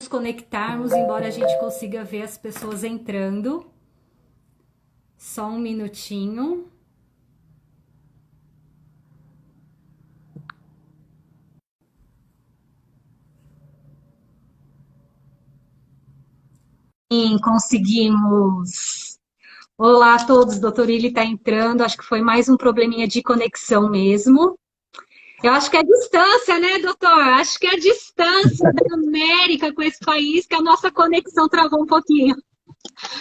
conectarmos, embora a gente consiga ver as pessoas entrando. Só um minutinho. Sim, conseguimos. Olá a todos, doutor Ili está entrando. Acho que foi mais um probleminha de conexão mesmo. Eu acho que é a distância, né, doutor? Acho que é a distância da América com esse país que a nossa conexão travou um pouquinho.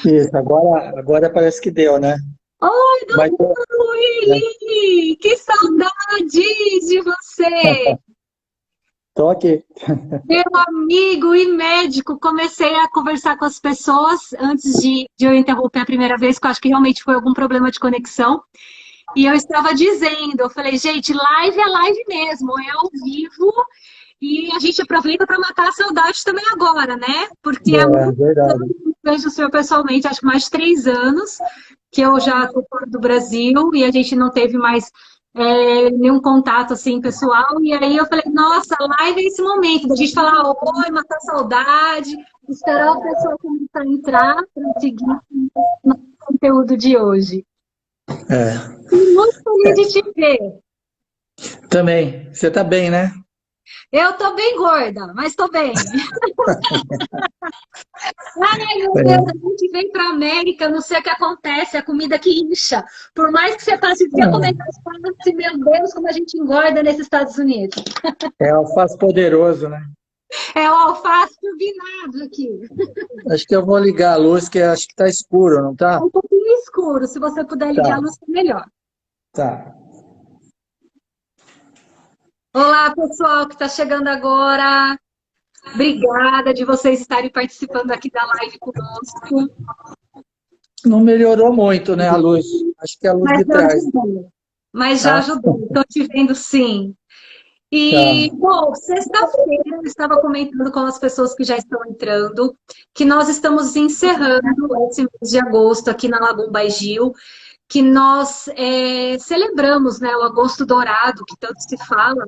Isso, agora parece que deu, né? Oi, Mas, doutor né? Willy! Que saudades de você! Tô aqui. Meu amigo e médico, comecei a conversar com as pessoas antes de eu interromper a primeira vez, que eu acho que realmente foi algum problema de conexão. E eu estava dizendo, eu falei, gente, live é live mesmo, é ao vivo, e a gente aproveita para matar a saudade também agora, né? Porque é É muito verdade. tempo que eu vejo o senhor pessoalmente, acho que mais de 3 anos que eu já estou fora do Brasil e a gente não teve mais nenhum contato assim pessoal. E aí eu falei, nossa, live é esse momento da gente falar oi, matar a saudade, esperar o pessoal começar a entrar para seguir o conteúdo de hoje. É. Muito feliz de te ver. Também. Você tá bem, né? Eu tô bem gorda, mas tô bem. Ai, meu Deus, a É. gente vem pra América, não sei o que acontece, a comida que incha. Por mais que você passe o dia comendo alface, meu Deus, como a gente engorda nesses Estados Unidos. É alface poderoso, né? É o alface turbinado aqui. Acho que eu vou ligar a luz, que acho que tá escuro, não É tá? um pouquinho escuro, se você puder ligar a Tá, luz, é melhor. tá. Olá, pessoal que está chegando agora. Obrigada de vocês estarem participando aqui da live conosco. Não melhorou muito, né, a luz. Acho que é a luz Mas de já trás. ajudou. Mas já Tá? ajudou. Estou te vendo sim. E, Tá. bom, sexta-feira eu estava comentando com as pessoas que já estão entrando que nós estamos encerrando esse mês de agosto aqui na Lagoa Baigil, que nós celebramos, né, o Agosto Dourado, que tanto se fala,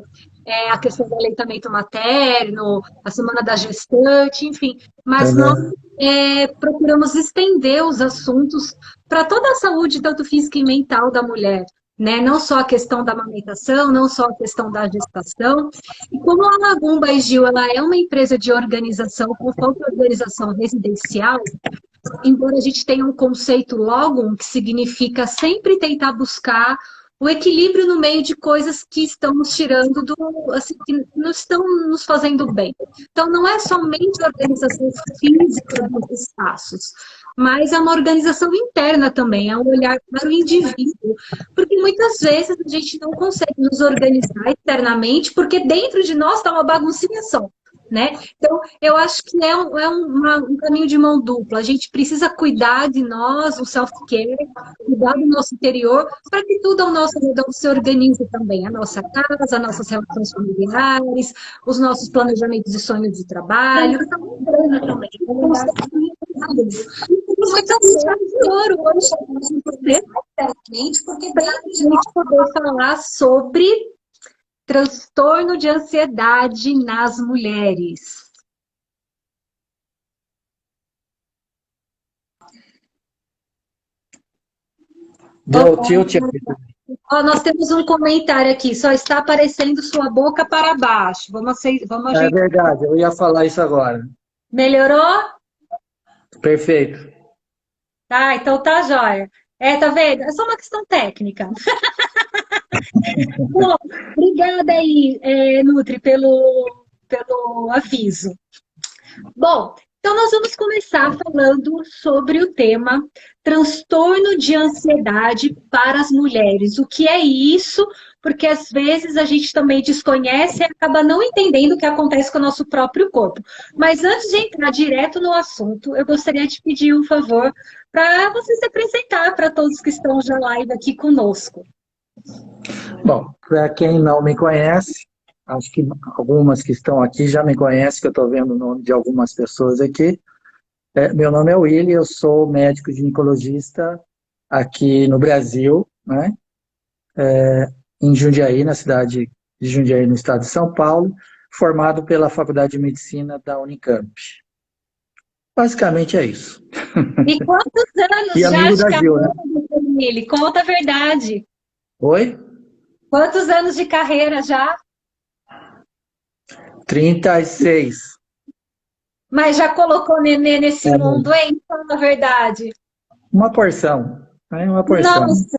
a questão do aleitamento materno, a Semana da Gestante, enfim, mas nós Uhum. procuramos estender os assuntos para toda a saúde, tanto física e mental da mulher, né? Não só a questão da amamentação, não só a questão da gestação. E como a Lagum Gil, ela é uma empresa de organização, com foco em organização residencial, embora a gente tenha um conceito Logum, que significa sempre tentar buscar o equilíbrio no meio de coisas que estão nos tirando do, assim, que não estão nos fazendo bem. Então, não é somente a organização física dos espaços, mas é uma organização interna também, é um olhar para o indivíduo, porque muitas vezes a gente não consegue nos organizar internamente, porque dentro de nós está uma baguncinha só. Né? Então, eu acho que um caminho de mão dupla. A gente precisa cuidar de nós, o self-care, cuidar do nosso interior, para que tudo ao nosso redor se organize também. A nossa casa, as nossas relações familiares, os nossos planejamentos e sonhos de trabalho. Muita chave de ouro hoje para a gente poder falar sobre transtorno de ansiedade nas mulheres. Deu tilt aqui. Ó, nós temos um comentário aqui, só está aparecendo sua boca para baixo. Vamos É ajeitar. verdade, eu ia falar isso agora. Melhorou? Perfeito. Tá, então tá jóia. Tá vendo? É só uma questão técnica. Bom, obrigada aí, Nutri, pelo aviso. Bom, então nós vamos começar falando sobre o tema transtorno de ansiedade para as mulheres. O que é isso? Porque às vezes a gente também desconhece e acaba não entendendo o que acontece com o nosso próprio corpo. Mas antes de entrar direto no assunto, eu gostaria de pedir um favor para você se apresentar para todos que estão já live aqui conosco. Bom, para quem não me conhece, acho que algumas que estão aqui já me conhecem, que eu estou vendo o nome de algumas pessoas aqui. Meu nome é Willy, eu sou médico ginecologista aqui no Brasil, né? Em Jundiaí, na cidade de Jundiaí, no estado de São Paulo, formado pela Faculdade de Medicina da Unicamp. Basicamente é isso. E quantos anos E já amigo de da Gil, né? carreira, doutor Willi? Conta a verdade. Oi? Quantos anos de carreira já? 36. Mas já colocou nenê nesse É mundo, hein? Fala a verdade. uma porção. É uma porção. Nossa,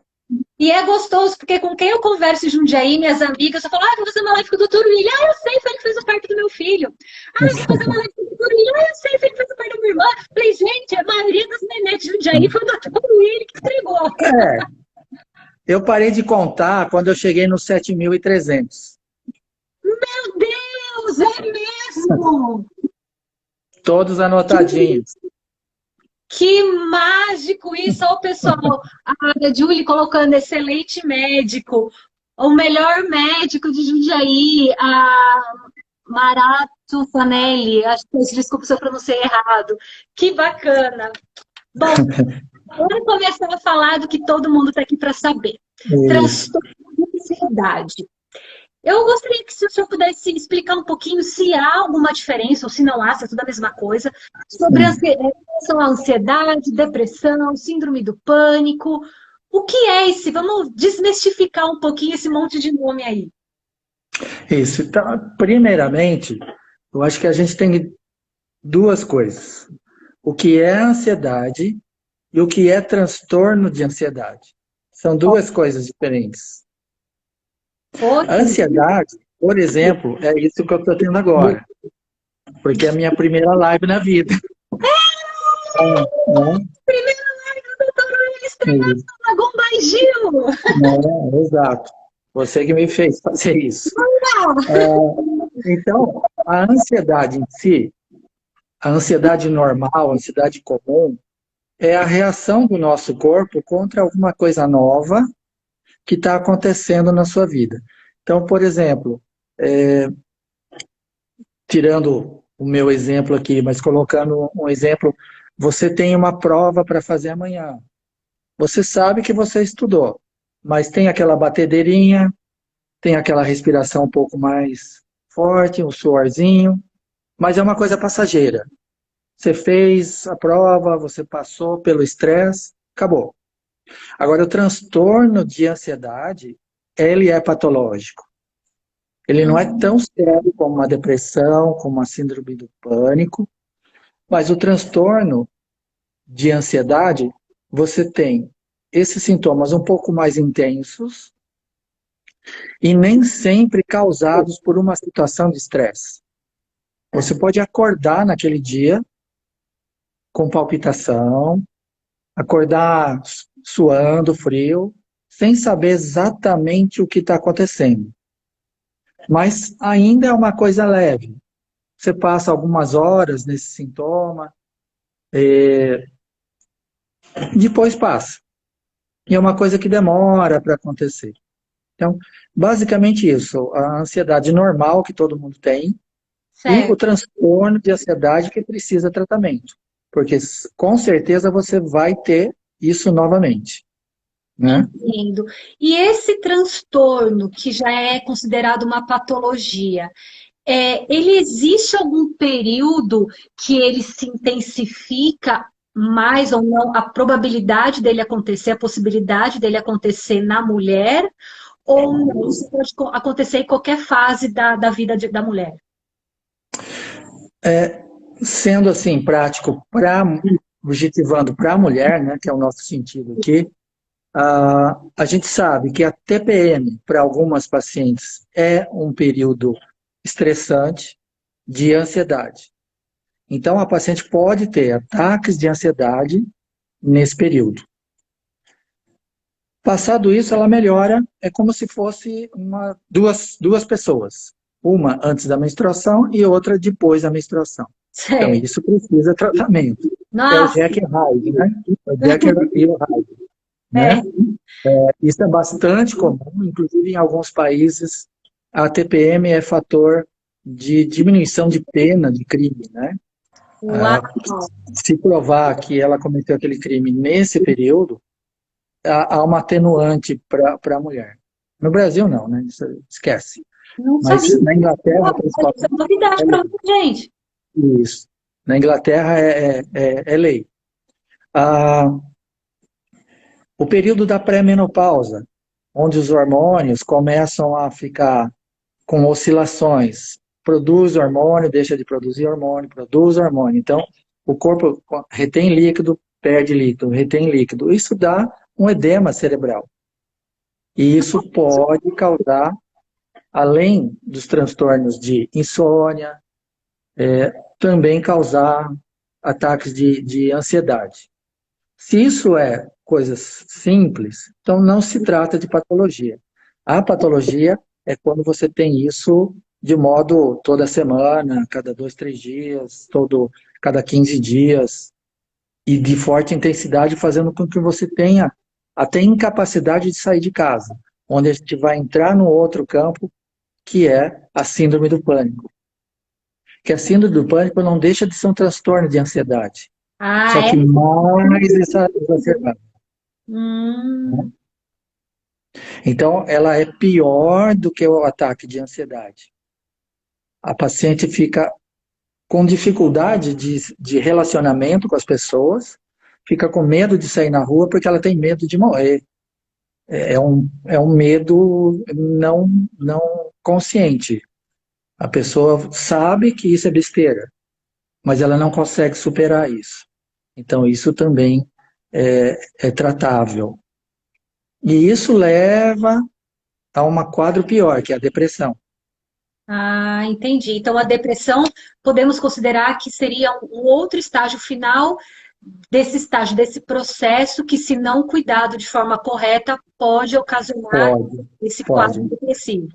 e é gostoso, porque com quem eu converso em Jundiaí, minhas amigas, eu falo, vou fazer uma live com o doutor Willi. Eu sei, foi ele que fez o parto do meu filho. Eu vou fazer uma live com o doutor Willi. Eu sei, foi ele que fez o parto da minha irmã. Falei, gente, a maioria das nenetes de Jundiaí foi o doutor Willi que entregou. É, eu parei de contar quando eu cheguei nos 7.300. Meu Deus, é mesmo! Todos anotadinhos. Que mágico isso! Olha o pessoal, a Julie colocando excelente médico, o melhor médico de Jundiaí, a Marato Fanelli, acho que desculpa se eu pronunciei errado. Que bacana! Bom, vamos começar a falar do que todo mundo está aqui para saber. Isso. Transtorno de ansiedade. Eu gostaria que se o senhor pudesse explicar um pouquinho se há alguma diferença, ou se não há, se é tudo a mesma coisa, sobre relação à ansiedade, depressão, síndrome do pânico. O que é esse? Vamos desmistificar um pouquinho esse monte de nome aí. Isso. Então, primeiramente, eu acho que a gente tem duas coisas. O que é ansiedade e o que é transtorno de ansiedade. São duas coisas diferentes. A ansiedade, por exemplo, é isso que eu estou tendo agora. Porque é a minha primeira live na vida. Primeiro live do doutor Willi estreando na Gombaigil. Exato. Você que me fez fazer isso. Então, a ansiedade em si, a ansiedade normal, a ansiedade comum, é a reação do nosso corpo contra alguma coisa nova que está acontecendo na sua vida. Então, por exemplo, tirando o meu exemplo aqui, mas colocando um exemplo, você tem uma prova para fazer amanhã. Você sabe que você estudou, mas tem aquela batedeirinha, tem aquela respiração um pouco mais forte, um suorzinho, mas é uma coisa passageira. Você fez a prova, você passou pelo estresse, acabou. Agora, o transtorno de ansiedade, ele é patológico. Ele não é tão sério como uma depressão, como a síndrome do pânico, mas o transtorno de ansiedade, você tem esses sintomas um pouco mais intensos e nem sempre causados por uma situação de estresse. Você pode acordar naquele dia com palpitação, acordar suando, frio, sem saber exatamente o que está acontecendo. Mas ainda é uma coisa leve. Você passa algumas horas nesse sintoma, depois passa. E é uma coisa que demora para acontecer. Então, basicamente isso, a ansiedade normal que todo mundo tem e o transtorno de ansiedade que precisa tratamento. Porque com certeza você vai ter isso novamente. Né? Entendo. E esse transtorno, que já é considerado uma patologia, ele existe algum período que ele se intensifica mais ou não, a probabilidade dele acontecer, a possibilidade dele acontecer na mulher, ou não? Isso pode acontecer em qualquer fase da vida da mulher? Sendo assim, prático, objetivando para a mulher, né, que é o nosso sentido aqui, a gente sabe que a TPM, para algumas pacientes, é um período estressante de ansiedade. Então, a paciente pode ter ataques de ansiedade nesse período. Passado isso, ela melhora, é como se fosse duas pessoas. Uma antes da menstruação e outra depois da menstruação. Certo. Então, isso precisa tratamento. Nossa. É o Jekyll Hyde, né? É o Jekyll e o Hyde. Né? Isso é bastante comum, inclusive em alguns países a TPM é fator de diminuição de pena de crime, né? Se provar que ela cometeu aquele crime nesse período, há uma atenuante para a mulher. No Brasil não, né? Isso, esquece. Não Mas sabia. na Inglaterra, principalmente... Isso é novidade para muita gente. Isso. Na Inglaterra é lei. Ah, o período da pré-menopausa, onde os hormônios começam a ficar com oscilações. Produz hormônio, deixa de produzir hormônio, produz hormônio. Então, o corpo retém líquido, perde líquido, retém líquido. Isso dá um edema cerebral. E isso pode causar, além dos transtornos de insônia, também causar ataques de ansiedade. Se isso é coisas simples, então não se trata de patologia. A patologia é quando você tem isso de modo toda semana, cada 2, 3 dias, cada 15 dias, e de forte intensidade, fazendo com que você tenha até incapacidade de sair de casa, onde a gente vai entrar no outro campo, que é a síndrome do pânico. Que a síndrome do pânico não deixa de ser um transtorno de ansiedade, Ah, só é? que mais exacerbado. Hum. Então, ela é pior do que o ataque de ansiedade. A paciente fica com dificuldade de relacionamento com as pessoas, fica com medo de sair na rua porque ela tem medo de morrer. É um medo não consciente. A pessoa sabe que isso é besteira, mas ela não consegue superar isso. Então, isso também é tratável. E isso leva a um quadro pior, que é a depressão. Ah, entendi. Então, a depressão, podemos considerar que seria um outro estágio final desse estágio, desse processo, que, se não cuidado de forma correta, pode ocasionar Pode, esse quadro pode. depressivo.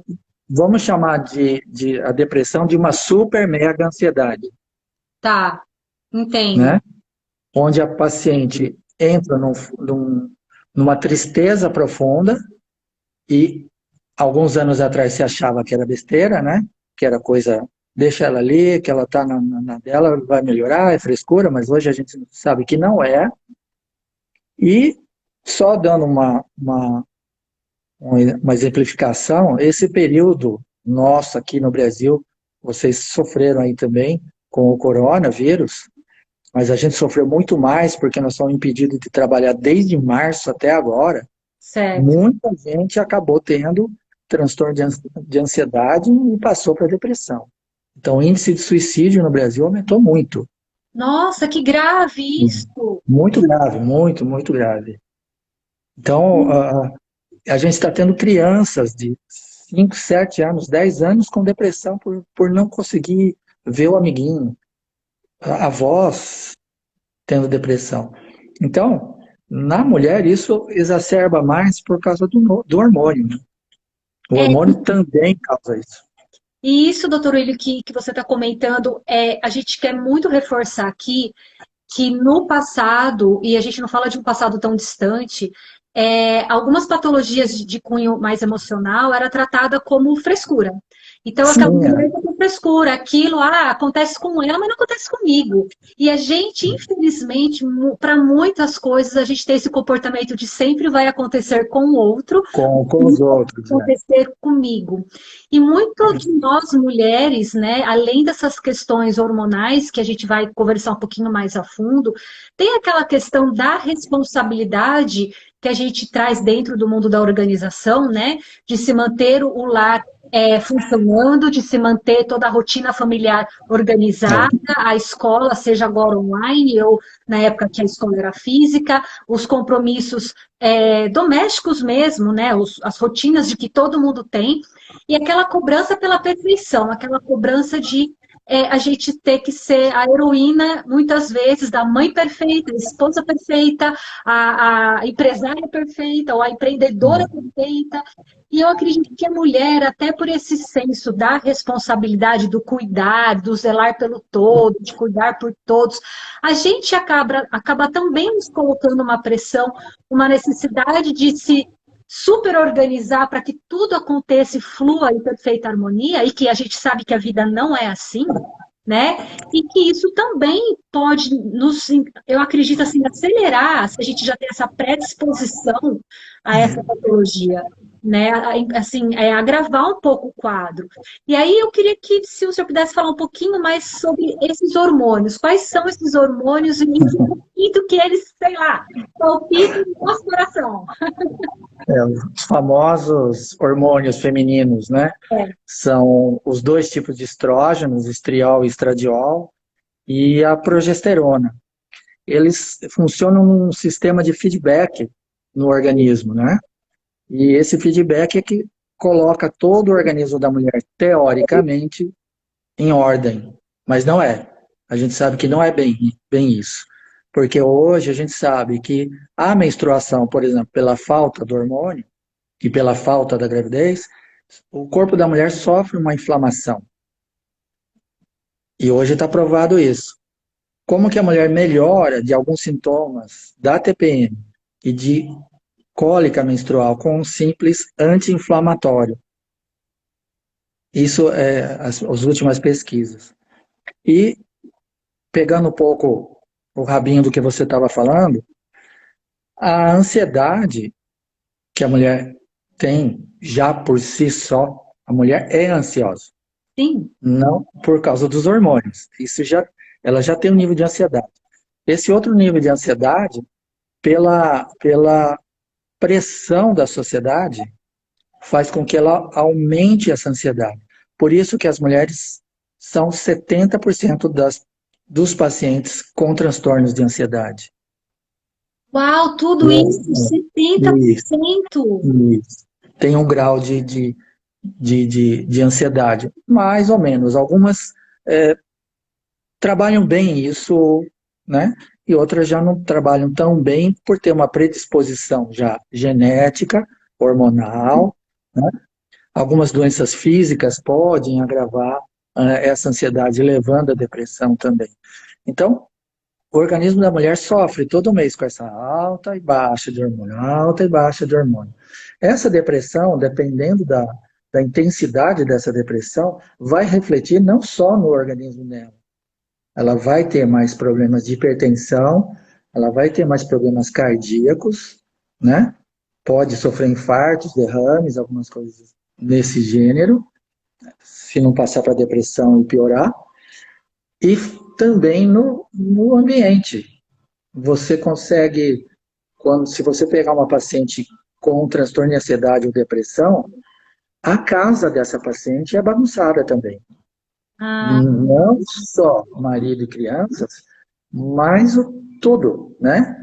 Vamos chamar de a depressão de uma super mega ansiedade, Tá, entendo. né? Onde a paciente entra numa tristeza profunda e alguns anos atrás se achava que era besteira, né? Que era coisa, deixa ela ali, que ela tá na dela, vai melhorar, é frescura, mas hoje a gente sabe que não é. E só dando uma exemplificação, esse período nosso aqui no Brasil, vocês sofreram aí também com o coronavírus, mas a gente sofreu muito mais porque nós somos impedidos de trabalhar desde março até agora. Certo. Muita gente acabou tendo transtorno de ansiedade e passou para depressão. Então, o índice de suicídio no Brasil aumentou muito. Nossa, que grave isso! Muito grave, muito, muito grave. Então, a gente está tendo crianças de 5, 7 anos, 10 anos com depressão por não conseguir ver o amiguinho, avós tendo depressão. Então, na mulher, isso exacerba mais por causa do hormônio, né? O É, hormônio também causa isso. e isso, doutor William, que você está comentando, a gente quer muito reforçar aqui que no passado, e a gente não fala de um passado tão distante, algumas patologias de cunho mais emocional era tratada como frescura. Então, aquela Sim, mulher tá com frescura, aquilo acontece com ela, mas não acontece comigo. E a gente, infelizmente, para muitas coisas, a gente tem esse comportamento de sempre vai acontecer com o outro, com os outros, né? acontecer comigo. E muito de nós mulheres, né, além dessas questões hormonais, que a gente vai conversar um pouquinho mais a fundo, tem aquela questão da responsabilidade que a gente traz dentro do mundo da organização, né, de se manter o lar funcionando, de se manter toda a rotina familiar organizada, a escola, seja agora online ou na época que a escola era física, os compromissos domésticos mesmo, né, as rotinas de que todo mundo tem, e aquela cobrança pela perfeição, aquela cobrança de a gente ter que ser a heroína, muitas vezes, da mãe perfeita, a esposa perfeita, a empresária perfeita, ou a empreendedora perfeita. E eu acredito que a mulher, até por esse senso da responsabilidade, do cuidar, do zelar pelo todo, de cuidar por todos, a gente acaba também nos colocando uma pressão, uma necessidade de se super organizar para que tudo aconteça e flua em perfeita harmonia, e que a gente sabe que a vida não é assim, né? E que isso também pode eu acredito assim, acelerar se a gente já tem essa predisposição a essa patologia. né? Assim, agravar um pouco o quadro. E aí eu queria que, se o senhor pudesse falar um pouquinho mais sobre esses hormônios. Quais são esses hormônios e do que eles, sei lá, palpitam no nosso coração? Os famosos hormônios femininos, né? É, São os dois tipos de estrógenos, estriol e estradiol, e a progesterona. Eles funcionam num sistema de feedback no organismo, né? E esse feedback é que coloca todo o organismo da mulher, teoricamente, em ordem. Mas não é. A gente sabe que não é bem isso. Porque hoje a gente sabe que a menstruação, por exemplo, pela falta do hormônio e pela falta da gravidez, o corpo da mulher sofre uma inflamação. E hoje está provado isso. Como que a mulher melhora de alguns sintomas da TPM e de cólica menstrual com um simples anti-inflamatório? Isso é as últimas pesquisas. E, pegando um pouco o rabinho do que você estava falando, a ansiedade que a mulher tem já por si só, a mulher é ansiosa. sim. Não por causa dos hormônios. Ela já tem um nível de ansiedade. Esse outro nível de ansiedade, pela pressão da sociedade, faz com que ela aumente essa ansiedade. Por isso que as mulheres são 70% dos pacientes com transtornos de ansiedade. Uau, tudo isso, 70%. Isso. Tem um grau de ansiedade, mais ou menos. Algumas trabalham bem isso, né? E outras já não trabalham tão bem por ter uma predisposição já genética, hormonal, né? Algumas doenças físicas podem agravar essa ansiedade, levando à depressão também. Então, o organismo da mulher sofre todo mês com essa alta e baixa de hormônio, alta e baixa de hormônio. Essa depressão, dependendo da intensidade dessa depressão, vai refletir não só no organismo dela. Ela vai ter mais problemas de hipertensão, ela vai ter mais problemas cardíacos, né? Pode sofrer infartos, derrames, algumas coisas nesse gênero, se não passar para depressão e piorar. E também no ambiente. Você consegue, se você pegar uma paciente com transtorno de ansiedade ou depressão, a casa dessa paciente é bagunçada também. Ah, Não só marido e crianças, mas tudo, né?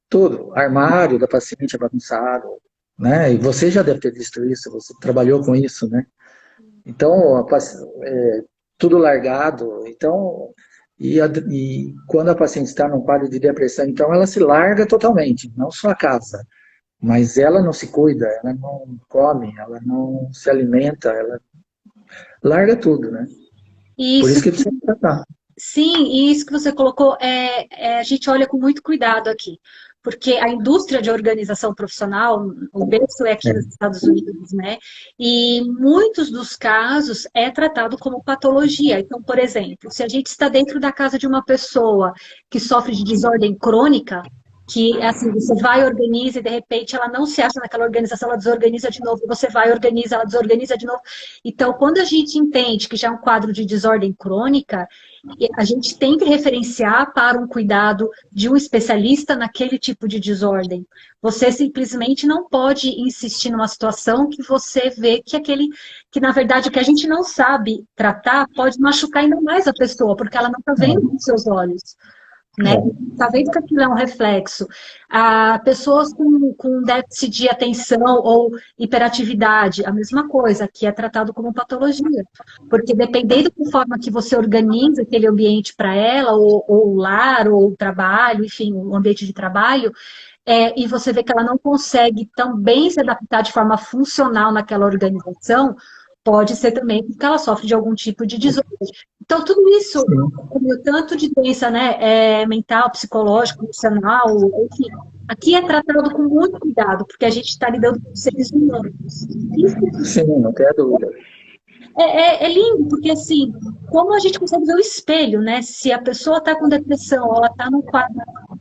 Tudo. Armário da paciente é bagunçado, né? E você já deve ter visto isso, você trabalhou com isso, né? Então, tudo largado. Então, e quando a paciente está num quadro de depressão, então ela se larga totalmente, não só a casa, mas ela não se cuida, ela não come, ela não se alimenta, ela larga tudo, né? Por isso. isso que precisa tratar. Sim, e isso que você colocou, a gente olha com muito cuidado aqui, porque a indústria de organização profissional, o berço é aqui nos Estados Unidos, né? E muitos dos casos é tratado como patologia. Então, por exemplo, se a gente está dentro da casa de uma pessoa que sofre de desordem crônica, que assim, você vai, organiza e de repente ela não se acha naquela organização, ela desorganiza de novo, você vai, organiza, ela desorganiza de novo. Então, quando a gente entende que já é um quadro de desordem crônica, a gente tem que referenciar para um cuidado de um especialista naquele tipo de desordem. Você simplesmente não pode insistir numa situação que você vê que na verdade o que a gente não sabe tratar pode machucar ainda mais a pessoa, porque ela não está vendo com seus olhos. Né? Está vendo que aquilo é um reflexo. Pessoas com déficit de atenção ou hiperatividade, a mesma coisa, que é tratado como patologia. Porque dependendo da forma que você organiza aquele ambiente para ela, ou o lar, ou o trabalho, enfim, o ambiente de trabalho, e você vê que ela não consegue também se adaptar de forma funcional naquela organização, pode ser também porque ela sofre de algum tipo de desordem. Então, tudo isso, tanto de doença, né, mental, psicológica, emocional, enfim, aqui é tratado com muito cuidado, porque a gente está lidando com seres humanos. Sim, não tem dúvida. É lindo, porque assim, como a gente consegue ver o espelho, né? Se a pessoa está com depressão, ou ela está num quadro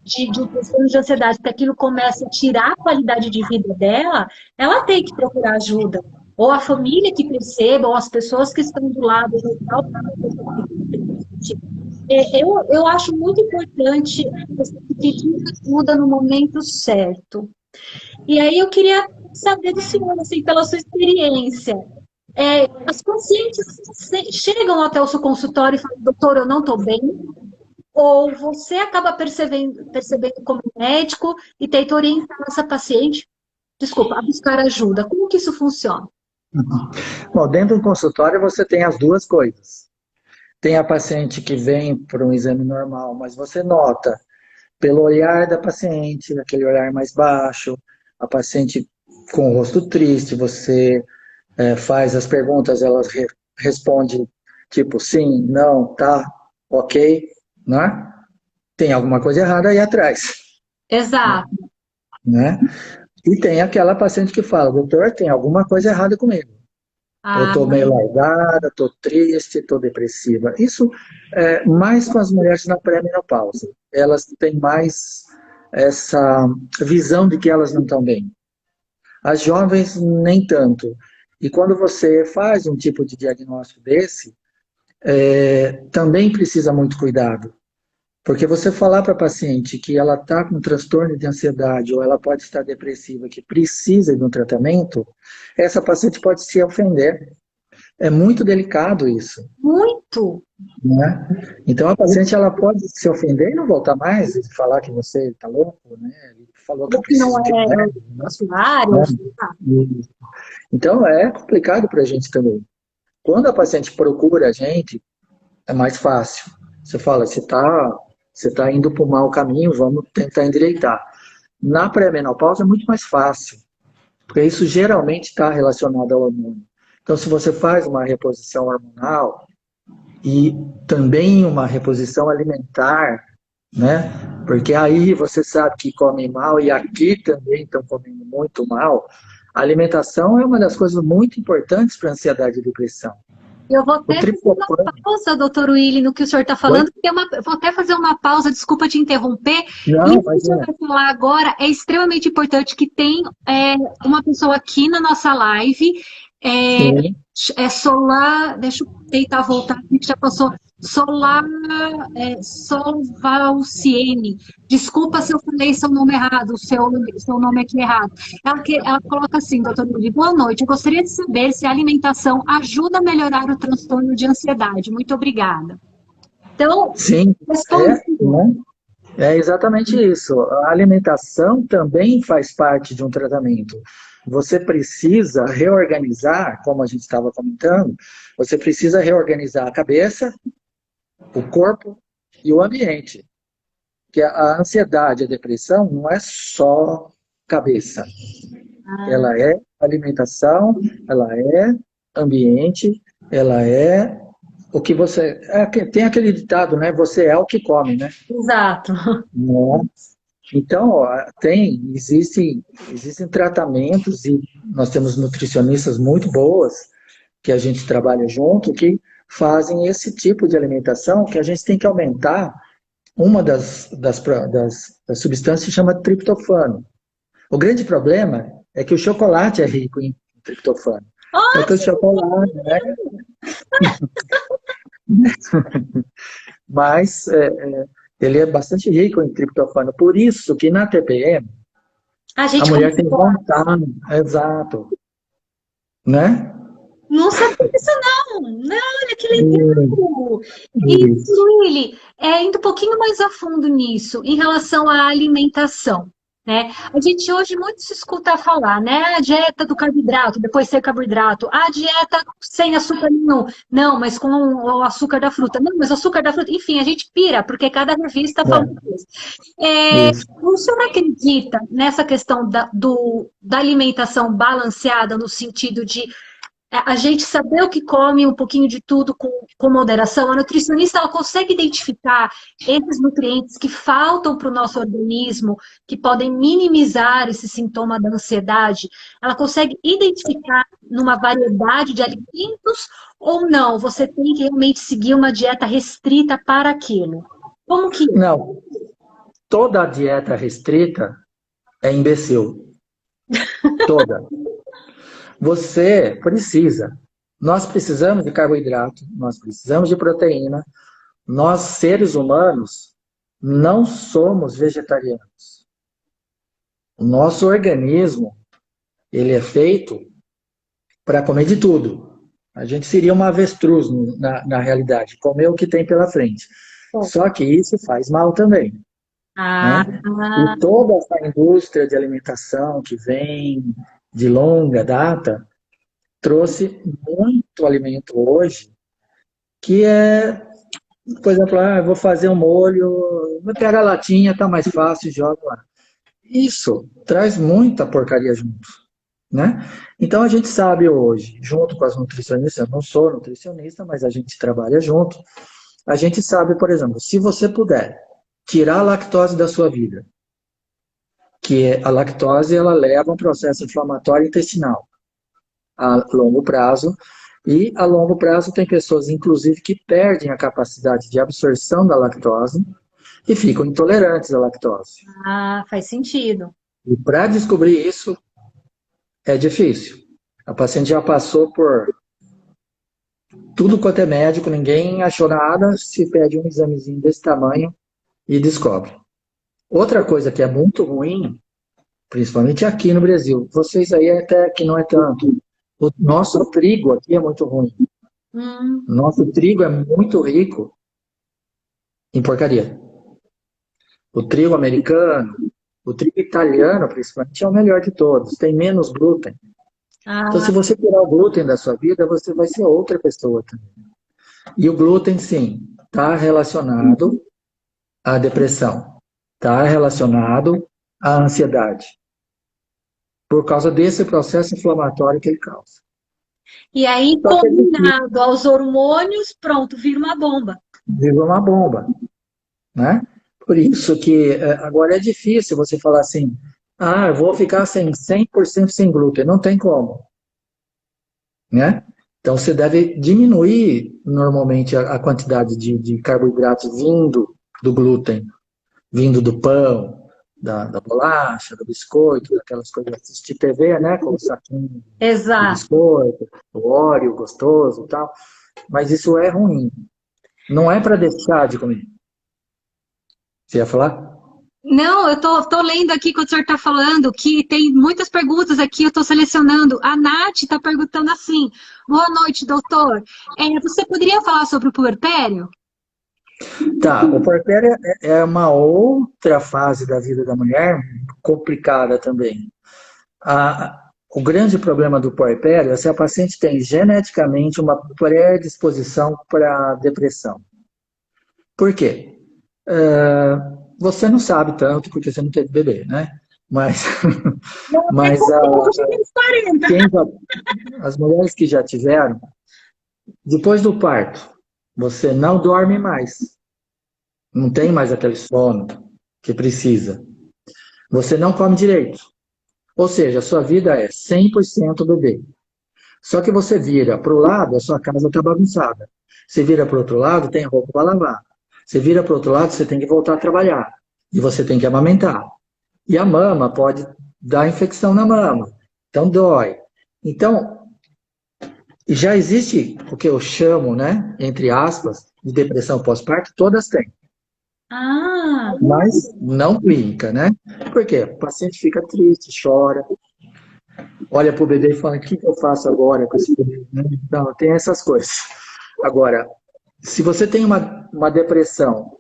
de um transtorno de ansiedade, que aquilo começa a tirar a qualidade de vida dela, ela tem que procurar ajuda. Ou a família que perceba, ou as pessoas que estão do lado do local para eu acho muito importante você pedir ajuda no momento certo. E aí eu queria saber do senhor, assim, pela sua experiência. As pacientes chegam até o seu consultório e falam, doutor, eu não estou bem, ou você acaba percebendo como médico e tenta orientar essa paciente, desculpa, a buscar ajuda. Como que isso funciona? Bom, dentro do consultório você tem as duas coisas. Tem a paciente que vem para um exame normal, mas você nota pelo olhar da paciente, aquele olhar mais baixo, a paciente com o rosto triste, você faz as perguntas, ela responde tipo sim, não, tá, ok, né? Tem alguma coisa errada aí atrás. Exato. Né? E tem aquela paciente que fala, doutor, tem alguma coisa errada comigo. Eu estou meio largada, estou triste, estou depressiva. Isso é mais com as mulheres na pré-menopausa. Elas têm mais essa visão de que elas não estão bem. As jovens, nem tanto. E quando você faz um tipo de diagnóstico desse, também precisa muito cuidado. Porque você falar para a paciente que ela está com transtorno de ansiedade ou ela pode estar depressiva, que precisa de um tratamento, essa paciente pode se ofender. É muito delicado isso. Muito. Né? Então a paciente ela pode se ofender e não voltar mais, e falar que você está louco, né? Ele falou que eu Que não preciso de um é médico. usuário. Né? Então é complicado para a gente também. Quando a paciente procura a gente, é mais fácil. Você fala, você tá indo para o mau caminho, vamos tentar endireitar. Na pré-menopausa é muito mais fácil, porque isso geralmente está relacionado ao hormônio. Então, se você faz uma reposição hormonal e também uma reposição alimentar, né? Porque aí você sabe que come mal e aqui também estão comendo muito mal. A alimentação é uma das coisas muito importantes para a ansiedade e depressão. Eu vou até fazer uma pausa, doutor Willy, no que o senhor está falando. Vou até fazer uma pausa, desculpa te interromper. Não, e o que o senhor vai falar agora é extremamente importante, que tem uma pessoa aqui na nossa live, Solar, deixa eu tentar voltar aqui, que já passou, Solvalciene. Desculpa se eu falei seu nome errado, o seu nome aqui errado. Ela coloca assim, doutor Willy, boa noite, eu gostaria de saber se a alimentação ajuda a melhorar o transtorno de ansiedade. Muito obrigada. Então, sim, é exatamente isso. A alimentação também faz parte de um tratamento. Você precisa reorganizar, como a gente estava comentando, você precisa reorganizar a cabeça, o corpo e o ambiente. Que a ansiedade, a depressão não é só cabeça. Ela é alimentação, ela é ambiente, ela é o que você... tem aquele ditado, né? Você é o que come, né? Exato. Então, existem tratamentos e nós temos nutricionistas muito boas que a gente trabalha junto, que fazem esse tipo de alimentação que a gente tem que aumentar. Uma das substâncias se chama triptofano. O grande problema é que o chocolate é rico em triptofano. Porque o chocolate, né? Mas ele é bastante rico em triptofano. Por isso que na TPM a mulher tem vontade. Exato. Né? Não sabia disso, não. Não, olha que legal. E, Willy, indo um pouquinho mais a fundo nisso, em relação à alimentação, né? A gente hoje muito se escuta falar, né? A dieta do carboidrato, depois sem carboidrato. A dieta sem açúcar nenhum. Não, mas com o açúcar da fruta. Não, mas o açúcar da fruta. Enfim, a gente pira, porque cada revista fala isso. O senhor acredita nessa questão da alimentação balanceada, no sentido de a gente saber o que come, um pouquinho de tudo com moderação. A nutricionista ela consegue identificar esses nutrientes que faltam para o nosso organismo, que podem minimizar esse sintoma da ansiedade. Ela consegue identificar numa variedade de alimentos ou não? Você tem que realmente seguir uma dieta restrita para aquilo. Como que é? Não, toda dieta restrita é imbecil. Toda. Você precisa. Nós precisamos de carboidrato, nós precisamos de proteína. Nós, seres humanos, não somos vegetarianos. O nosso organismo, ele é feito para comer de tudo. A gente seria uma avestruz na realidade, comer o que tem pela frente. Só que isso faz mal também. Né? E toda essa indústria de alimentação que vem de longa data trouxe muito alimento hoje que é, por exemplo, eu vou fazer um molho, vou pegar a latinha, tá mais fácil, joga lá. Isso traz muita porcaria junto, né? Então a gente sabe hoje, junto com as nutricionistas, eu não sou nutricionista, mas a gente trabalha junto, a gente sabe, por exemplo, se você puder tirar a lactose da sua vida, que a lactose ela leva a um processo inflamatório intestinal a longo prazo, e a longo prazo tem pessoas, inclusive, que perdem a capacidade de absorção da lactose e ficam intolerantes à lactose. Faz sentido. E para descobrir isso, é difícil. A paciente já passou por tudo quanto é médico, ninguém achou nada, se pede um examezinho desse tamanho e descobre. Outra coisa que é muito ruim, principalmente aqui no Brasil, vocês aí até que não é tanto, o nosso trigo aqui é muito ruim. Nosso trigo é muito rico em porcaria. O trigo americano, o trigo italiano, principalmente, é o melhor de todos. Tem menos glúten. Então, se você tirar o glúten da sua vida, você vai ser outra pessoa também. E o glúten, sim, está relacionado à depressão. Está relacionado à ansiedade. Por causa desse processo inflamatório que ele causa. E aí, combinado aos hormônios, pronto, vira uma bomba. Vira uma bomba, né? Por isso que agora é difícil você falar assim, eu vou ficar 100% sem glúten. Não tem como, né? Então você deve diminuir normalmente a quantidade de carboidratos vindo do glúten, vindo do pão, da bolacha, do biscoito, daquelas coisas de assistir TV, né? Com o saquinho de biscoito, o Oreo gostoso e tal. Mas isso é ruim. Não é para deixar de comer. Você ia falar? Não, eu tô lendo aqui quando o senhor está falando que tem muitas perguntas aqui, eu estou selecionando. A Nath está perguntando assim: boa noite, doutor. Você poderia falar sobre o puerpério? Tá, o puerpério é uma outra fase da vida da mulher complicada também. O grande problema do puerpério é se a paciente tem geneticamente uma predisposição para depressão. Por quê? Você não sabe tanto porque você não teve bebê, né? Mas as mulheres que já tiveram, depois do parto, você não dorme mais. Não tem mais aquele sono que precisa. Você não come direito. Ou seja, a sua vida é 100% bebê. Só que você vira para o lado, a sua casa está bagunçada. Você vira para o outro lado, tem roupa para lavar. Você vira para o outro lado, você tem que voltar a trabalhar. E você tem que amamentar. E a mama pode dar infecção na mama. Então dói. Então, já existe o que eu chamo, né, entre aspas, de depressão pós-parto, todas têm. Mas não clínica, né? Por quê? O paciente fica triste, chora, olha para o bebê e fala, o que eu faço agora com esse bebê? Então, tem essas coisas. Agora, se você tem uma depressão,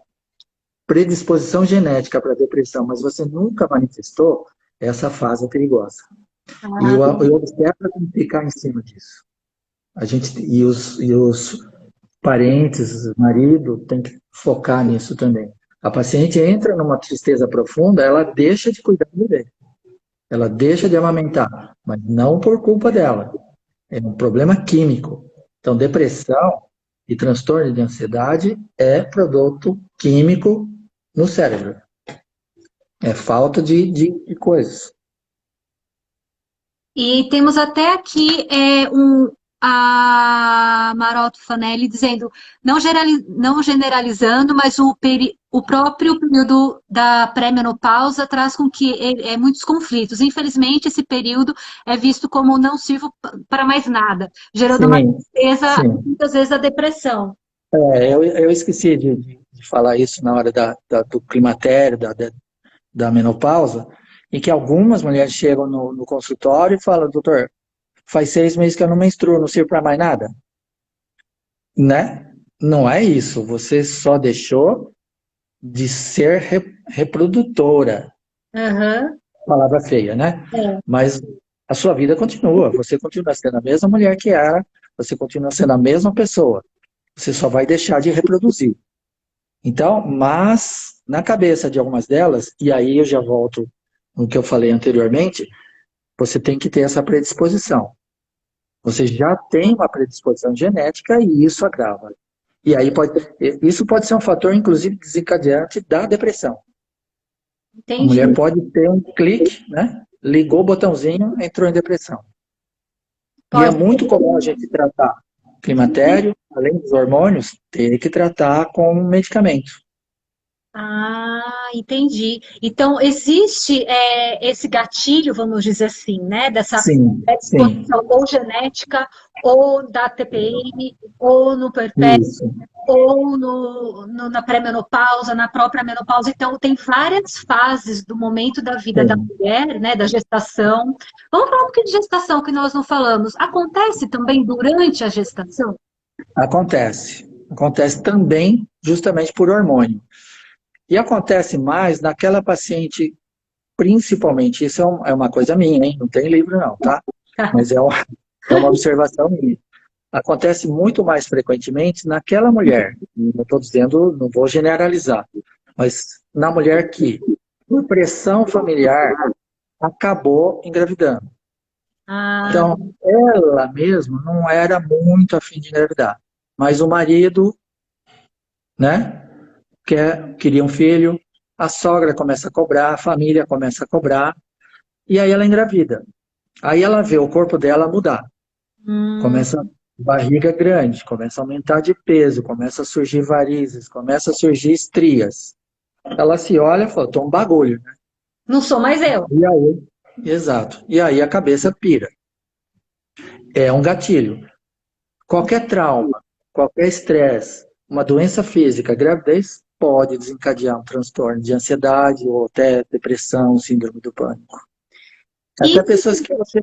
predisposição genética para depressão, mas você nunca manifestou, essa fase é perigosa. E o obstetra tem que ficar em cima disso. E os parentes, marido, tem que focar nisso também. A paciente entra numa tristeza profunda, ela deixa de cuidar do bebê. Ela deixa de amamentar, mas não por culpa dela. é um problema químico. Então, depressão e transtorno de ansiedade é produto químico no cérebro. É falta de coisas. E temos até aqui a Maroto Fanelli dizendo, não generalizando, mas o próprio período da pré-menopausa traz com que muitos conflitos. Infelizmente, esse período é visto como não nocivo para mais nada, gerando uma Sim, tristeza, sim. muitas vezes a depressão. Eu esqueci de falar isso na hora do climatério, da menopausa, em que algumas mulheres chegam no consultório e falam, doutor, faz 6 meses que eu não menstruo, não sirvo para mais nada. Né? Não é isso. Você só deixou de ser reprodutora. Uhum. Palavra feia, né? É. Mas a sua vida continua. Você continua sendo a mesma mulher que era, você continua sendo a mesma pessoa. Você só vai deixar de reproduzir. Então, mas na cabeça de algumas delas, e aí eu já volto no que eu falei anteriormente, você tem que ter essa predisposição. Você já tem uma predisposição genética e isso agrava. E aí isso pode ser um fator, inclusive, desencadeante da depressão. A Entendi. mulher pode ter um clique, né? Ligou o botãozinho, entrou em depressão. E é Pode. muito comum a gente tratar climatério, além dos hormônios, ter que tratar com medicamento. Ah, entendi. Então, existe esse gatilho, vamos dizer assim, né? Dessa Sim, sim, exposição ou genética, ou da TPM, ou no puerpério, isso. ou na pré-menopausa, na própria menopausa. Então, tem várias fases do momento da vida da Sim. mulher, né? Da gestação. Vamos falar um pouquinho de gestação, que nós não falamos. Acontece também durante a gestação? Acontece. Acontece também justamente por hormônio. E acontece mais naquela paciente, principalmente, isso é uma coisa minha, hein? Não tem livro não, tá? Mas é uma observação minha. Acontece muito mais frequentemente naquela mulher, não estou dizendo, não vou generalizar, mas na mulher que, por pressão familiar, acabou engravidando. Ah, Então, ela mesma não era muito afim de engravidar, mas o marido, né, queria um filho, a sogra começa a cobrar, a família começa a cobrar, e aí ela engravida. Aí ela vê o corpo dela mudar. hum, Começa barriga grande, começa a aumentar de peso, começa a surgir varizes, começa a surgir estrias. Ela se olha e fala, tô um bagulho, né? não sou mais eu. E aí, exato. E aí a cabeça pira. É um gatilho. Qualquer trauma, qualquer estresse, uma doença física, gravidez, pode desencadear um transtorno de ansiedade ou até depressão, síndrome do pânico. E Até pessoas que você...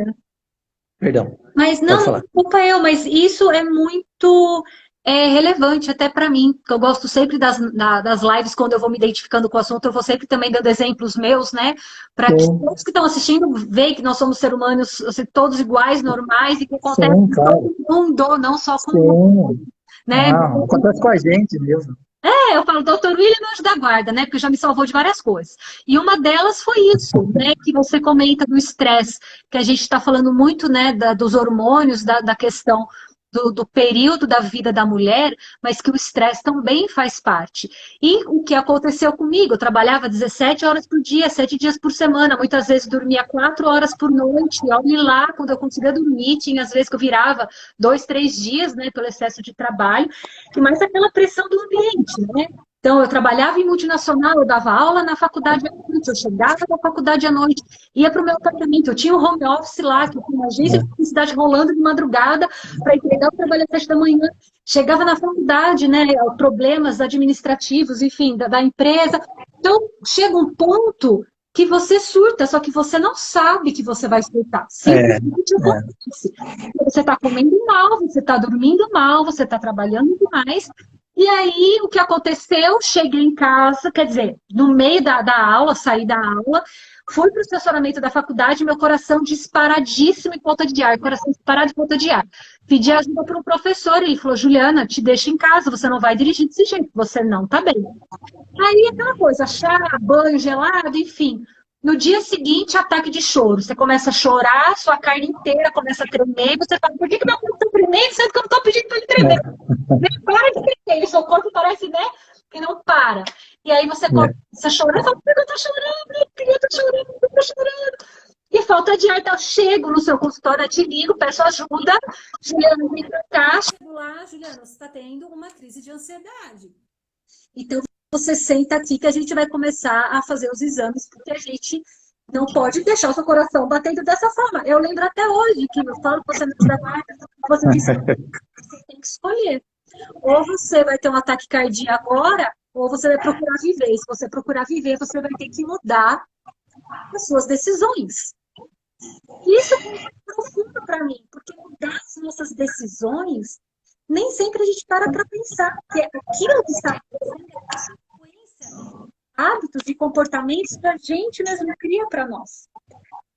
Perdão, Mas pode não, falar. desculpa eu, mas isso é muito relevante até para mim, que eu gosto sempre das lives, quando eu vou me identificando com o assunto, eu vou sempre também dando exemplos meus, né? Para que Sim, todos que estão assistindo vejam que nós somos seres humanos assim, todos iguais, normais, e que acontece sim, com claro. todo mundo, não só com o Sim. né? Não, acontece com a gente mesmo. Eu falo, doutor William, meu anjo da guarda, né? Porque já me salvou de várias coisas. E uma delas foi isso, né? Que você comenta do estresse, que a gente está falando muito, né? Dos hormônios, da questão do período da vida da mulher, mas que o estresse também faz parte. E o que aconteceu comigo? Eu trabalhava 17 horas por dia, 7 dias por semana, muitas vezes dormia 4 horas por noite. E olhe lá, quando eu conseguia dormir, tinha às vezes que eu virava 2, 3 dias, né? Pelo excesso de trabalho e mais aquela pressão do ambiente, né? Então, eu trabalhava em multinacional, eu dava aula na faculdade à noite, eu chegava da faculdade à noite, ia para o meu apartamento, eu tinha um home office lá, que eu tinha uma agência de publicidade rolando de madrugada para entregar o trabalho às 7 da manhã. Chegava na faculdade, né, problemas administrativos, enfim, da empresa. Então, chega um ponto que você surta, só que você não sabe que você vai surtar. É, Simplesmente é. acontece. Você está comendo mal, você está dormindo mal, você está trabalhando demais. E aí, o que aconteceu? Cheguei em casa, quer dizer, no meio da aula, saí da aula, fui para o estacionamento da faculdade, meu coração disparadíssimo em falta de ar, coração disparado em falta de ar. Pedi ajuda para um professor, ele falou, Juliana, te deixa em casa, você não vai dirigir desse jeito, você não está bem. Aí, aquela coisa, chá, banho gelado, enfim. No dia seguinte, ataque de choro. Você começa a chorar, sua carne inteira começa a tremer, você fala, por que meu corpo está tremendo, sendo que eu não estou pedindo para ele tremer? Nem para de tremer, seu corpo parece, né, que não para. E aí você começa a chorar, fala, por que eu estou chorando? Meu filho, eu estou chorando, eu estou chorando. E falta de ar, então eu chego no seu consultório, eu te ligo, peço ajuda, Juliana, vem pra cá. Chego lá, Juliana, você está tendo uma crise de ansiedade. Então, você senta aqui que a gente vai começar a fazer os exames, porque a gente não pode deixar o seu coração batendo dessa forma. Eu lembro até hoje que eu falo que você não trabalha, você disse que você tem que escolher. Ou você vai ter um ataque cardíaco agora, ou você vai procurar viver. E se você procurar viver, você vai ter que mudar as suas decisões. Isso é muito profundo para mim, porque mudar as nossas decisões, nem sempre a gente para pensar que aquilo que está acontecendo é consequência de hábitos e comportamentos que a gente mesmo cria para nós.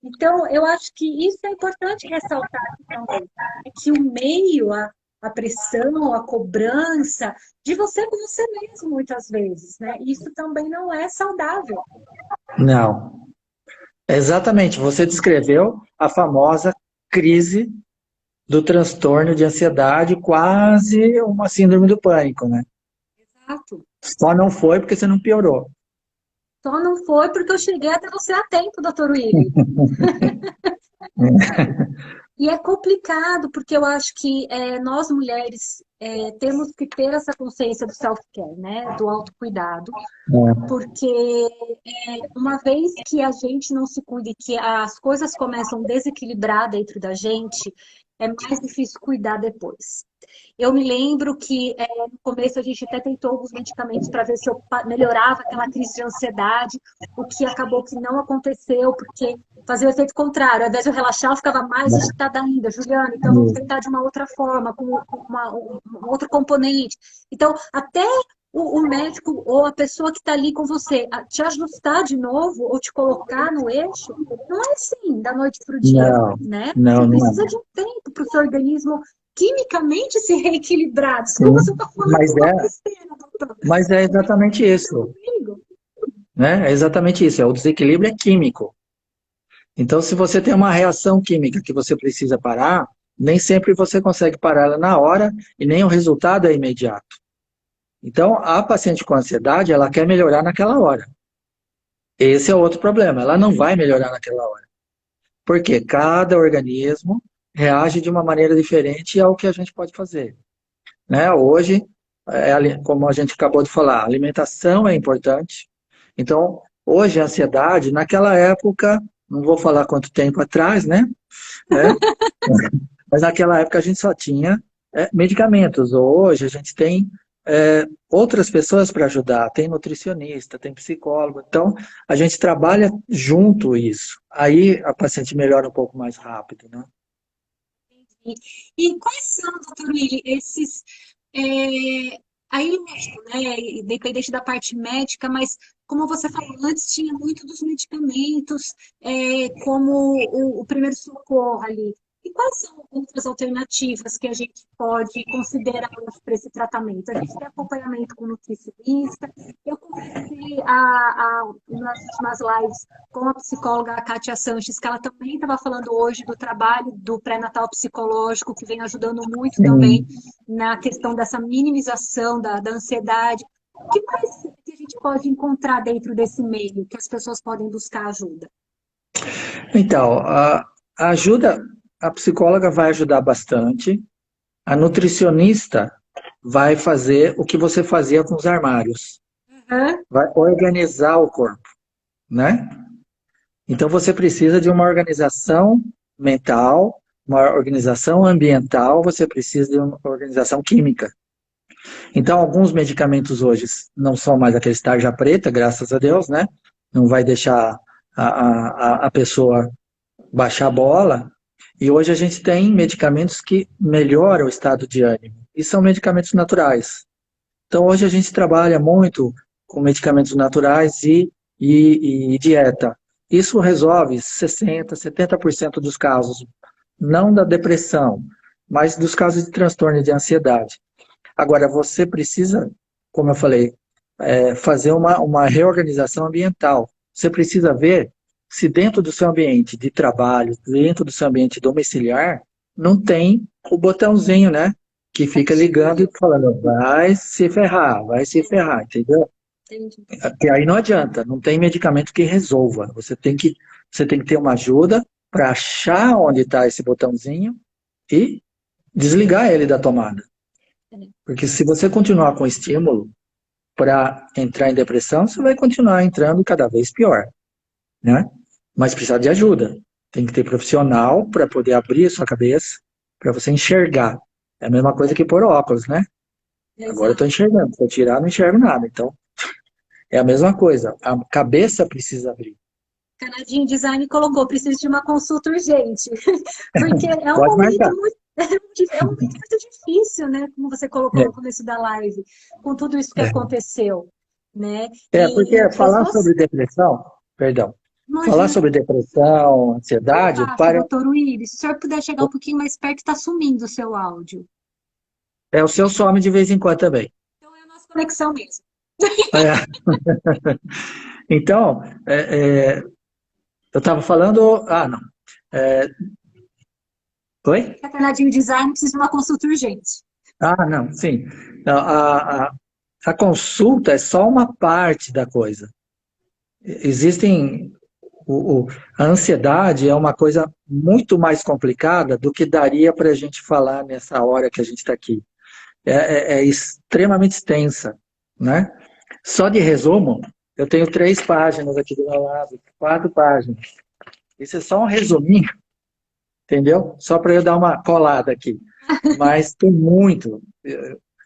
Então, eu acho que isso é importante ressaltar aqui também. É que o meio, a pressão, a cobrança de você com você mesmo, muitas vezes, né? Isso também não é saudável. Não. Exatamente, você descreveu a famosa crise do transtorno de ansiedade, quase uma síndrome do pânico, né? Exato. Só não foi porque você não piorou. Só não foi porque eu cheguei até você a tempo, doutor Willi. E é complicado, porque eu acho que nós mulheres temos que ter essa consciência do self-care, né? Do autocuidado. Porque uma vez que a gente não se cuida e que as coisas começam a desequilibrar dentro da gente, é mais difícil cuidar depois. Eu me lembro que no começo a gente até tentou alguns medicamentos para ver se eu melhorava aquela crise de ansiedade, o que acabou que não aconteceu, porque fazia o efeito contrário. Ao invés de eu relaxar, eu ficava mais agitada ainda. Juliana, então vamos tentar de uma outra forma, com um outro componente. Então, até o médico ou a pessoa que está ali com você te ajustar de novo ou te colocar no eixo, não é assim, da noite para o dia, né? Você precisa de um tempo para o seu organismo quimicamente se reequilibrar. Desculpa se eu estou falando besteira, doutor. Mas é exatamente isso. Né? É exatamente isso, o desequilíbrio é químico. Então, se você tem uma reação química que você precisa parar, nem sempre você consegue parar ela na hora e nem o resultado é imediato. Então, a paciente com ansiedade, ela quer melhorar naquela hora. Esse é outro problema, ela não vai melhorar naquela hora. Porque cada organismo reage de uma maneira diferente ao que a gente pode fazer. Né? Hoje, como a gente acabou de falar, a alimentação é importante. Então, hoje a ansiedade, naquela época, não vou falar quanto tempo atrás, né? Mas naquela época a gente só tinha medicamentos. Hoje a gente tem outras pessoas para ajudar, tem nutricionista, tem psicólogo, então a gente trabalha junto isso. Aí a paciente melhora um pouco mais rápido, né? E quais são, doutor Willi, esses... aí, lógico, né, independente da parte médica, mas como você falou antes, tinha muito dos medicamentos, como o primeiro socorro ali. E quais são outras alternativas que a gente pode considerar para esse tratamento? A gente tem acompanhamento com nutricionista. Eu conversei nas últimas lives com a psicóloga Kátia Sanches, que ela também estava falando hoje do trabalho do pré-natal psicológico, que vem ajudando muito também na questão dessa minimização da ansiedade. O que mais que a gente pode encontrar dentro desse meio que as pessoas podem buscar ajuda? Então, a ajuda, a psicóloga vai ajudar bastante, a nutricionista vai fazer o que você fazia com os armários. Vai organizar o corpo, né? Então você precisa de uma organização mental, uma organização ambiental, você precisa de uma organização química. Então alguns medicamentos hoje não são mais aquele tarja preta, graças a Deus, né? Não vai deixar a pessoa baixar a bola. E hoje a gente tem medicamentos que melhoram o estado de ânimo. E são medicamentos naturais. Então hoje a gente trabalha muito com medicamentos naturais e dieta. Isso resolve 60%, 70% dos casos, não da depressão, mas dos casos de transtorno de ansiedade. Agora, você precisa, como eu falei, fazer uma reorganização ambiental. Você precisa ver se dentro do seu ambiente de trabalho, dentro do seu ambiente domiciliar, não tem o botãozinho, né? Que fica ligando e falando, vai se ferrar, entendeu? Entendi. Porque aí não adianta, não tem medicamento que resolva. Você tem que ter uma ajuda para achar onde está esse botãozinho e desligar ele da tomada. Porque se você continuar com estímulo para entrar em depressão, você vai continuar entrando cada vez pior, né? Mas precisa de ajuda. Tem que ter profissional para poder abrir a sua cabeça, para você enxergar. É a mesma coisa que pôr óculos, né? Agora eu estou enxergando. Se eu tirar, não enxergo nada. Então, é a mesma coisa. A cabeça precisa abrir. Canadinho Design colocou, preciso de uma consulta urgente. Porque é um Pode momento marcar. muito, é um momento muito difícil, né? Como você colocou no começo da live, com tudo isso que aconteceu, né? Porque E falar pessoas. sobre depressão, perdão, falar Imagina, sobre depressão, ansiedade, baixo, doutor Willis, se o senhor puder chegar um pouquinho mais perto, está sumindo o seu áudio. o seu some de vez em quando também. Então é a nossa conexão mesmo. É. Então, eu estava falando. Ah, não. É, oi? A Canadinho Design precisa de uma consulta urgente. Ah, não, sim. A consulta é só uma parte da coisa. Existem. A ansiedade é uma coisa muito mais complicada do que daria para a gente falar nessa hora que a gente está aqui. É extremamente extensa, né? Só de resumo, eu tenho 3 páginas aqui do meu lado, 4 páginas. Isso é só um resuminho, entendeu? Só para eu dar uma colada aqui. Mas tem muito.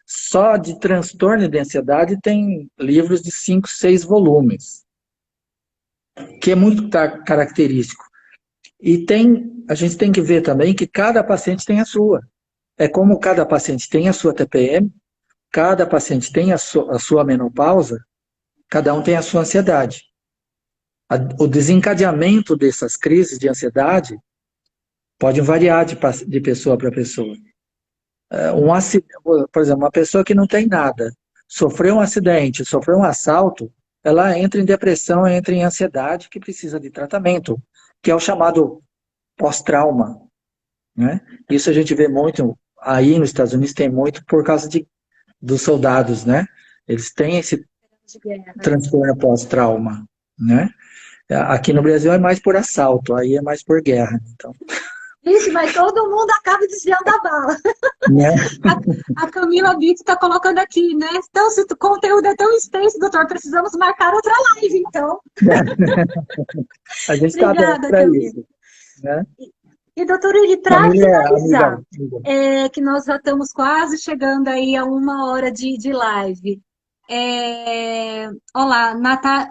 Só de transtorno de ansiedade tem livros de 5, 6 volumes, que é muito característico. E a gente tem que ver também que cada paciente tem a sua. É como cada paciente tem a sua TPM, cada paciente tem a sua menopausa, cada um tem a sua ansiedade. O desencadeamento dessas crises de ansiedade pode variar de pessoa para pessoa. Por exemplo, uma pessoa que não tem nada, sofreu um acidente, sofreu um assalto, ela entra em depressão, entra em ansiedade, que precisa de tratamento, que é o chamado pós-trauma, né? Isso a gente vê muito, aí nos Estados Unidos tem muito por causa dos soldados, né? Eles têm esse transtorno pós-trauma, né? Aqui no Brasil é mais por assalto, aí é mais por guerra. Então, Vixe, mas todo mundo acaba desviando a bala. né? A Camila Bito está colocando aqui, né? Então, se o conteúdo é tão extenso, doutor, precisamos marcar outra live, então. A gente está aberto Obrigada, para Camila. isso, né? E, doutor Uri, para Camila é finalizar, amiga. que nós já estamos quase chegando aí a 1 hora de live. Olá,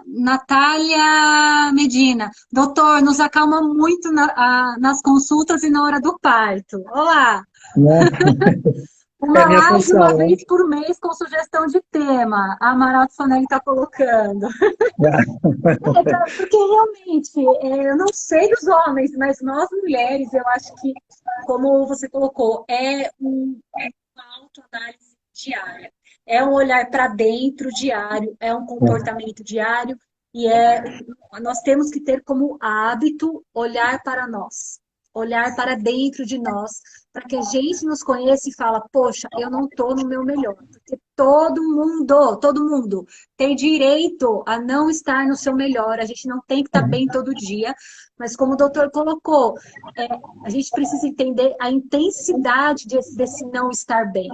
Natália Medina. Doutor, nos acalma muito nas consultas e na hora do parto. Olá. Né? É Uma minha live uma função, né? vez por mês com sugestão de tema. A Amaral Sonelli está colocando. Porque realmente, eu não sei os homens, mas nós mulheres, eu acho que, como você colocou, é uma autoanálise diária. É um olhar para dentro diário, é um comportamento diário, e nós temos que ter como hábito olhar para nós, olhar para dentro de nós, para que a gente nos conheça e fala, poxa, eu não estou no meu melhor. Porque todo mundo tem direito a não estar no seu melhor. A gente não tem que estar bem todo dia, mas como o doutor colocou, a gente precisa entender a intensidade desse não estar bem.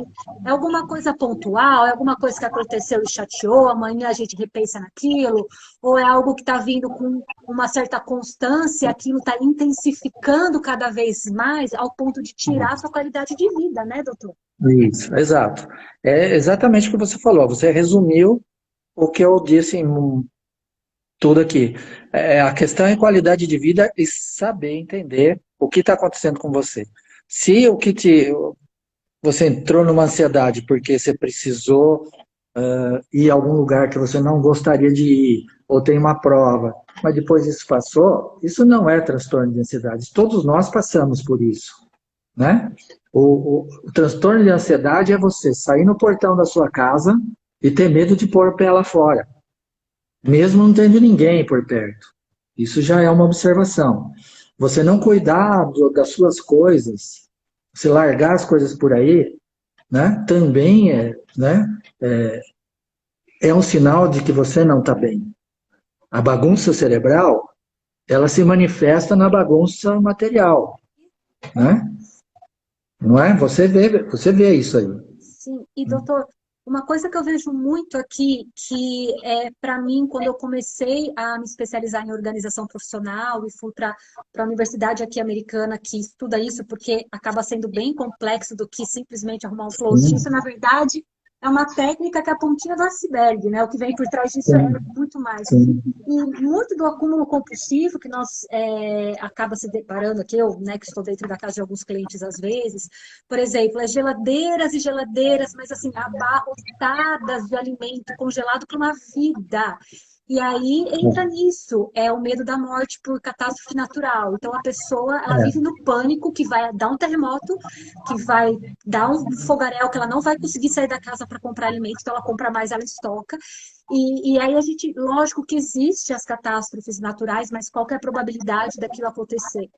É alguma coisa pontual, é alguma coisa que aconteceu e chateou, amanhã a gente repensa naquilo, ou é algo que está vindo com uma certa constância, aquilo está intensificando cada vez mais ao ponto de tirar a sua qualidade de vida, né, doutor? Isso, exato. É exatamente o que você falou. Você resumiu o que eu disse em tudo aqui. A questão é qualidade de vida e saber entender o que está acontecendo com você. Se você entrou numa ansiedade porque você precisou ir a algum lugar que você não gostaria de ir, ou tem uma prova, mas depois isso passou, isso não é transtorno de ansiedade. Todos nós passamos por isso, né? O transtorno de ansiedade é você sair no portão da sua casa e ter medo de pôr o pé lá fora, mesmo não tendo ninguém por perto. Isso já é uma observação. Você não cuidar das suas coisas, se largar as coisas por aí, né, também é um sinal de que você não está bem. A bagunça cerebral, ela se manifesta na bagunça material, né? Não é? Você vê isso aí. Sim, e doutor, uma coisa que eu vejo muito aqui, que é para mim, quando eu comecei a me especializar em organização profissional e fui para a universidade aqui americana que estuda isso, porque acaba sendo bem complexo do que simplesmente arrumar um float. Isso, Sim, na verdade, é uma técnica que é a pontinha do iceberg, né? O que vem por trás disso é sim, muito mais. sim, E muito do acúmulo compulsivo que nós acaba se deparando aqui, eu, né, que estou dentro da casa de alguns clientes às vezes, por exemplo, é geladeiras e geladeiras, mas assim, abarrotadas de alimento congelado para uma vida. E aí entra nisso, é o medo da morte por catástrofe natural. Então a pessoa, ela vive é, no pânico que vai dar um terremoto, que vai dar um fogaréu, que ela não vai conseguir sair da casa para comprar alimento, então ela compra mais, ela estoca. E aí a gente, lógico que existe as catástrofes naturais, mas qual que é a probabilidade daquilo acontecer,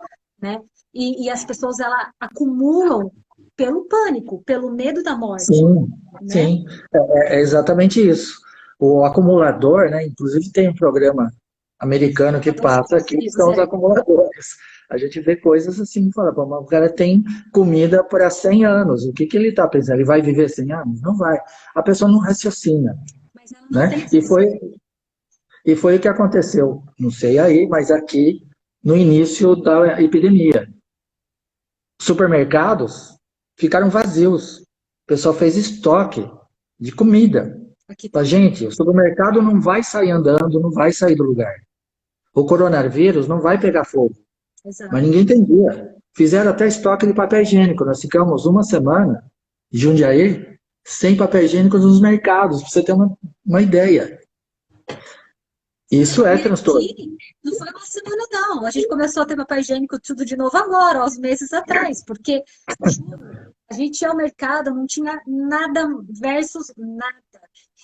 né? E as pessoas, ela acumulam pelo pânico, pelo medo da morte, sim, né? sim, é exatamente isso. O acumulador, né? Inclusive tem um programa americano que Dos passa Estados que Unidos, são os é. acumuladores. A gente vê coisas assim, fala, pô, mas o cara tem comida para 100 anos. O que que ele está pensando? Ele vai viver 100 anos? Não vai. A pessoa não raciocina, Mas ela não tem né? E foi o que aconteceu. Não sei aí, mas aqui no início da epidemia, supermercados ficaram vazios. O pessoal fez estoque de comida. aqui Fala, também. gente, o supermercado não vai sair andando, não vai sair do lugar. O coronavírus não vai pegar fogo. Mas Exato. ninguém entendia. Fizeram até estoque de papel higiênico. Nós ficamos uma semana em Jundiaí sem papel higiênico nos mercados, para você ter uma ideia. Isso é E transtorno. aqui não foi uma semana, não. A gente começou a ter papel higiênico tudo de novo agora, aos meses atrás, porque, juro, a gente ia ao mercado, não tinha nada versus nada.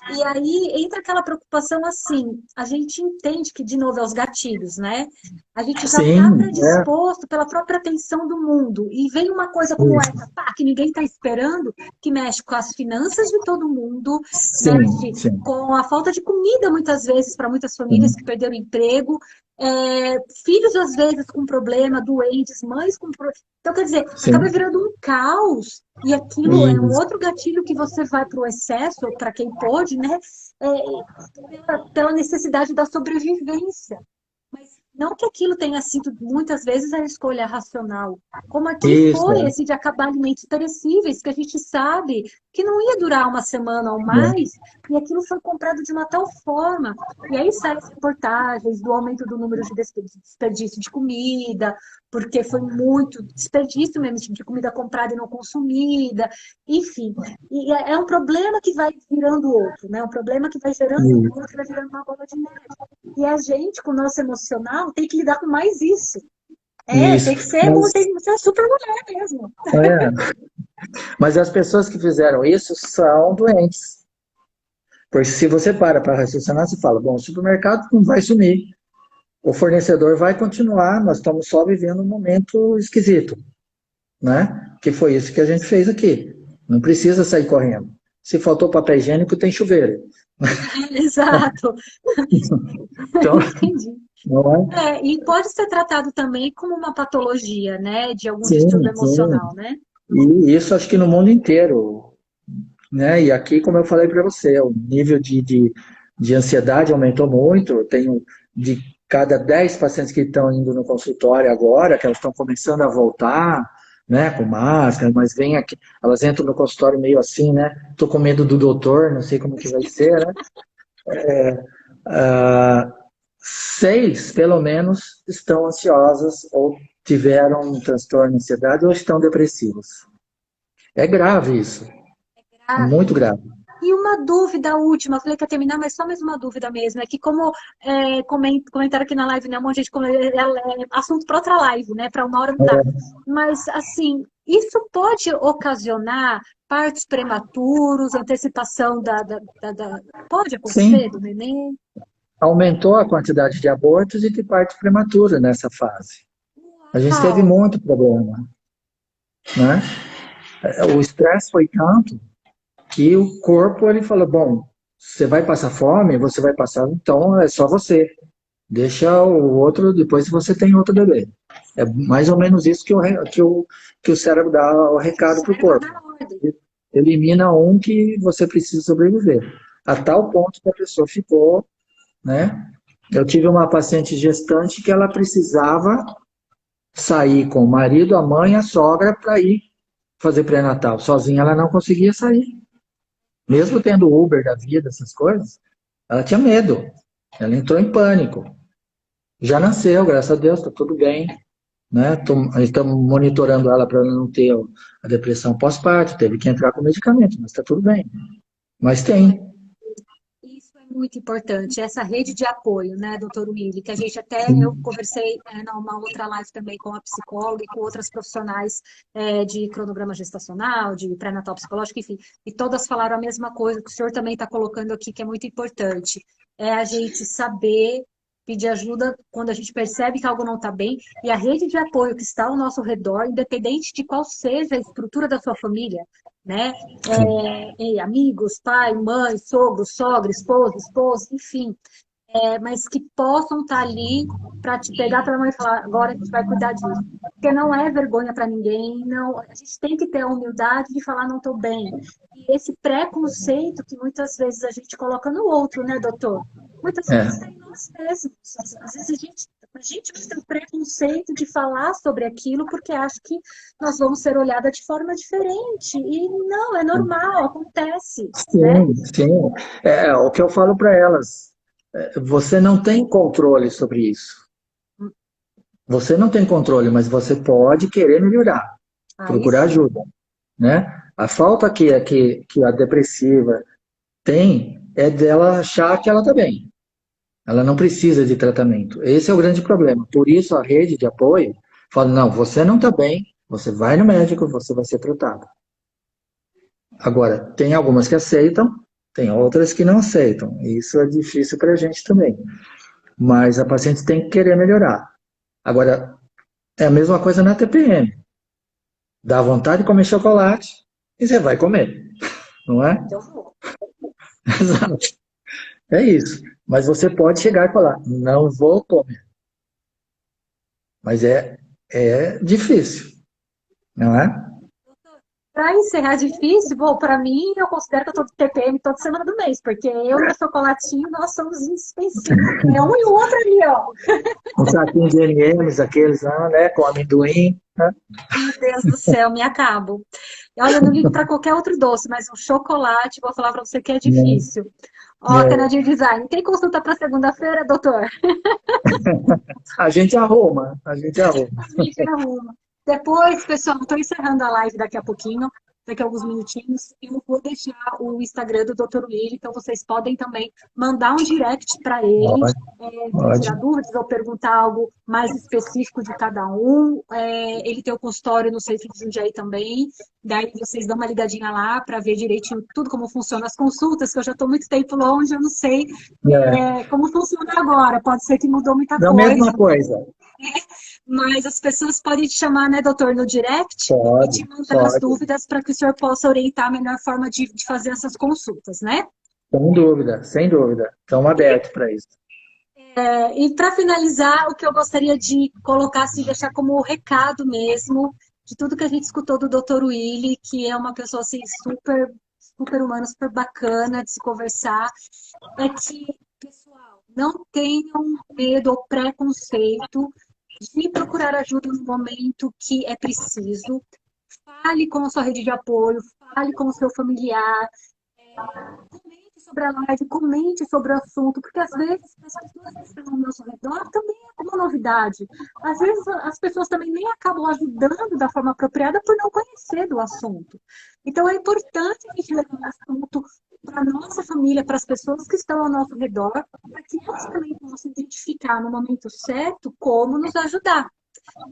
E aí entra aquela preocupação assim, a gente entende que, de novo, é os gatilhos, né? A gente já está Sim, predisposto pela própria tensão do mundo. E vem uma coisa como essa, pá, que ninguém está esperando, que mexe com as finanças de todo mundo, sim, mexe sim, com a falta de comida, muitas vezes, para muitas famílias que sim. perderam emprego, filhos, às vezes, com problema, doentes, mães com problema. Então, quer dizer, acaba Sim, virando um caos. E aquilo é um isso, outro gatilho que você vai para o excesso, para quem pode, né? Pela necessidade da sobrevivência. Mas não que aquilo tenha sido, muitas vezes, a escolha racional. Como aqui isso, foi esse de acabar alimentos perecíveis, que a gente sabe que não ia durar uma semana ou mais, e aquilo foi comprado de uma tal forma. E aí saem as reportagens do aumento do número de desperdício de comida, porque foi muito desperdício mesmo de comida comprada e não consumida, enfim. E é um problema que vai virando outro, né? Um problema que vai gerando isso, outro, vai virando uma bola de neve. E a gente, com o nosso emocional, tem que lidar com mais isso. isso. Tem que ser, tem que ser super mulher mesmo. É, mas as pessoas que fizeram isso são doentes. Porque se você para raciocinar, você fala, bom, o supermercado não vai sumir, o fornecedor vai continuar, nós estamos só vivendo um momento esquisito, né? Que foi isso que a gente fez aqui. Não precisa sair correndo. Se faltou papel higiênico, tem chuveiro. Exato. Então, Entendi. não é? E pode ser tratado também como uma patologia, né? De algum distúrbio Sim, emocional, sim. né? E isso acho que no mundo inteiro, né? E aqui, como eu falei para você, o nível de ansiedade aumentou muito. Eu tenho de cada 10 pacientes que estão indo no consultório agora, que elas estão começando a voltar, né, com máscara, mas vem aqui, elas entram no consultório meio assim, né? Tô com medo do doutor, não sei como que vai ser, né? Ah, 6, pelo menos, estão ansiosas ou tiveram um transtorno de ansiedade ou estão depressivos. É grave isso, é Grave. muito grave. E uma dúvida última, eu falei que ia terminar, mas só mais uma dúvida mesmo. É que como comentaram aqui na live, né? Um monte de gente assunto para outra live, né? Para uma hora não dá. Mas assim, isso pode ocasionar partos prematuros, antecipação pode Sim, acontecer do neném? aumentou a quantidade de abortos e de parto prematuro nessa fase. A gente teve Uau! muito problema, né? O estresse foi tanto que o corpo ele falou, bom, você vai passar fome, você vai passar, então é só você. Deixa o outro, depois você tem outro bebê. É mais ou menos isso que o cérebro dá o recado para o corpo. Elimina um que você precisa sobreviver. A tal ponto que a pessoa ficou, né? Eu tive uma paciente gestante que ela precisava sair com o marido, a mãe, a sogra para ir fazer pré-natal. Sozinha ela não conseguia sair. Mesmo tendo Uber da vida, essas coisas, ela tinha medo. Ela entrou em pânico. Já nasceu, graças a Deus, está tudo bem. Né? Estamos monitorando ela para ela não ter a depressão pós-parto. Teve que entrar com medicamento, mas está tudo bem. Mas tem. Isso é muito importante, essa rede de apoio, né, doutor Willi, que a gente até, eu Sim. conversei numa outra live também com a psicóloga e com outras profissionais de cronograma gestacional, de pré-natal psicológico, enfim, e todas falaram a mesma coisa, que o senhor também está colocando aqui, que é muito importante, é a gente saber pedir ajuda quando a gente percebe que algo não está bem, e a rede de apoio que está ao nosso redor, independente de qual seja a estrutura da sua família, né? Amigos, pai, mãe, sogro, sogra, esposa, enfim, mas que possam estar ali para te pegar pela mão e falar, agora a gente vai cuidar disso. Porque não é vergonha para ninguém, não, a gente tem que ter a humildade de falar não estou bem. E esse preconceito que muitas vezes a gente coloca no outro, né, doutor? Muitas vezes é É, em nós mesmos. Às vezes a gente vai ter o preconceito de falar sobre aquilo porque acha que nós vamos ser olhada de forma diferente. E não, é normal, acontece, né? sim, sim. O que eu falo para elas, você não tem controle sobre isso. Você não tem controle, mas você pode querer melhorar, Aí procurar sim. ajuda, né? A falta que a depressiva tem é dela achar que ela está bem. Ela não precisa de tratamento. Esse é o grande problema. Por isso a rede de apoio fala, não, você não está bem, você vai no médico, você vai ser tratado. Agora, tem algumas que aceitam, tem outras que não aceitam. Isso é difícil para a gente também. Mas a paciente tem que querer melhorar. Agora, é a mesma coisa na TPM. Dá vontade de comer chocolate e você vai comer, não é? Eu vou. Exato. É isso. Mas você pode chegar e falar, não vou comer. Mas é difícil, não é? Para encerrar difícil, bom, para mim, eu considero que eu tô de TPM toda semana do mês, porque eu e meu chocolatinho, nós somos indispensáveis. É um e o outro ali, ó. Um saquinho de M&M's, aqueles lá, né, com amendoim, né? Meu Deus do céu, me acabo. Olha, eu não ligo para qualquer outro doce, mas o chocolate, vou falar para você que é difícil. Ó, É, Canadinho Design, tem consulta para segunda-feira, doutor? a gente arruma, a gente arruma. A gente arruma. Depois, pessoal, estou encerrando a live daqui a pouquinho, daqui a alguns minutinhos. Eu vou deixar o Instagram do Dr. Willi, então vocês podem também mandar um direct para ele, Pode, para pode. tirar dúvidas ou perguntar algo mais específico de cada um. Ele tem o consultório no centro de Jundiaí também. Daí vocês dão uma ligadinha lá para ver direitinho tudo como funciona as consultas, que eu já estou muito tempo longe, eu não sei É, como funciona agora. Pode ser que mudou muita é a coisa. mesma coisa. Mas as pessoas podem te chamar, né, doutor, no direct e Pode, te mandar as pode. dúvidas para que o senhor possa orientar a melhor forma de fazer essas consultas, né? Sem dúvida, sem dúvida. Estamos abertos para isso. E para finalizar, o que eu gostaria de colocar, assim, deixar como recado mesmo, de tudo que a gente escutou do doutor Willi, que é uma pessoa assim, super, super humana, super bacana de se conversar, é que, pessoal, não tenham medo ou preconceito de procurar ajuda no momento que é preciso. Fale com a sua rede de apoio, fale com o seu familiar, comente sobre a live, comente sobre o assunto, porque às vezes as pessoas que estão ao nosso redor também é uma novidade. Às vezes as pessoas também nem acabam ajudando da forma apropriada por não conhecer do assunto. Então é importante a gente levar o assunto para a nossa família, para as pessoas que estão ao nosso redor, para que elas também possam identificar no momento certo como nos ajudar.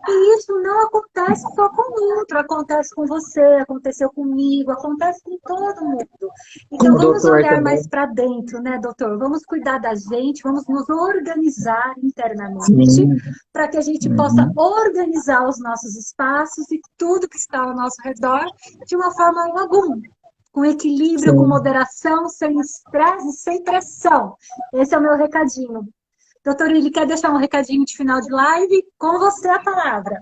E isso não acontece só com o outro, acontece com você, aconteceu comigo, acontece com todo mundo. Com Então o vamos doutor olhar também. mais para dentro, né, doutor? Vamos cuidar da gente, vamos nos organizar internamente Sim. para que a gente possa Uhum. organizar os nossos espaços e tudo que está ao nosso redor de uma forma laguna, com equilíbrio, com Sim. moderação, sem estresse e sem pressão. Esse é o meu recadinho. Doutor Willi, quer deixar um recadinho de final de live? Com você a palavra.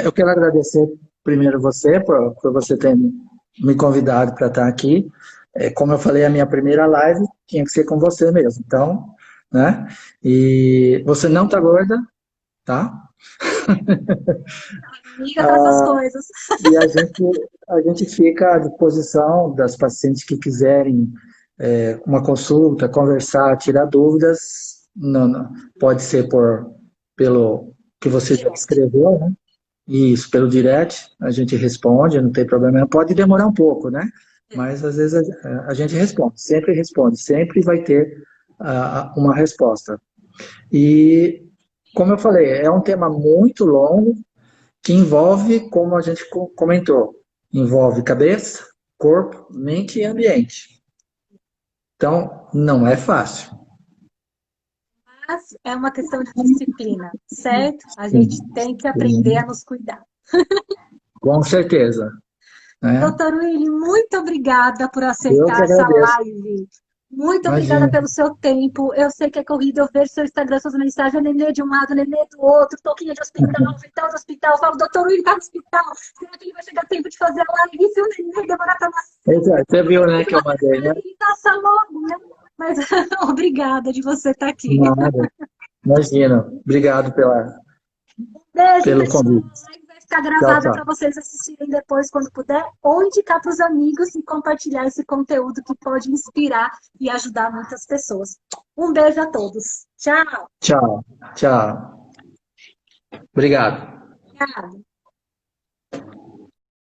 Eu quero agradecer primeiro você por você ter me convidado para estar aqui. Como eu falei, a minha primeira live tinha que ser com você mesmo. Então, né? E você não está gorda, tá? Amiga para essas coisas. E a gente fica à disposição das pacientes que quiserem uma consulta, conversar, tirar dúvidas. Não, pode ser pelo que você já escreveu, né? Isso, pelo direct, a gente responde, não tem problema. Pode demorar um pouco, né? Mas às vezes a gente responde, sempre vai ter uma resposta. E, como eu falei, é um tema muito longo, que envolve, como a gente comentou, envolve cabeça, corpo, mente e ambiente. Então, não é fácil. Mas é uma questão de disciplina, certo? A gente Sim, tem que aprender a sim, nos cuidar. com certeza, né? Doutor Willi, muito obrigada por Eu que aceitar essa agradeço. live. Muito obrigada Imagina. pelo seu tempo. Eu sei que é corrido, eu vejo seu Instagram, suas mensagens, nenê de um lado, nenê do outro, toquinha de hospital, vital do hospital. Eu falo, doutor Willi está no hospital. Será que ele vai chegar tempo de fazer a live? E se o nenê demorar para nascer? Exato. Você viu, né, que eu mandei, né? Ele passa logo, né? Mas obrigada de você estar aqui. Nada. Imagina. Obrigado Beijo, pelo pessoal. convite. A live vai ficar Tchau, gravada para tchau. vocês assistirem depois, quando puder, ou indicar para os amigos e compartilhar esse conteúdo que pode inspirar e ajudar muitas pessoas. Um beijo a todos. Tchau. Tchau, tchau. Obrigado. Obrigada.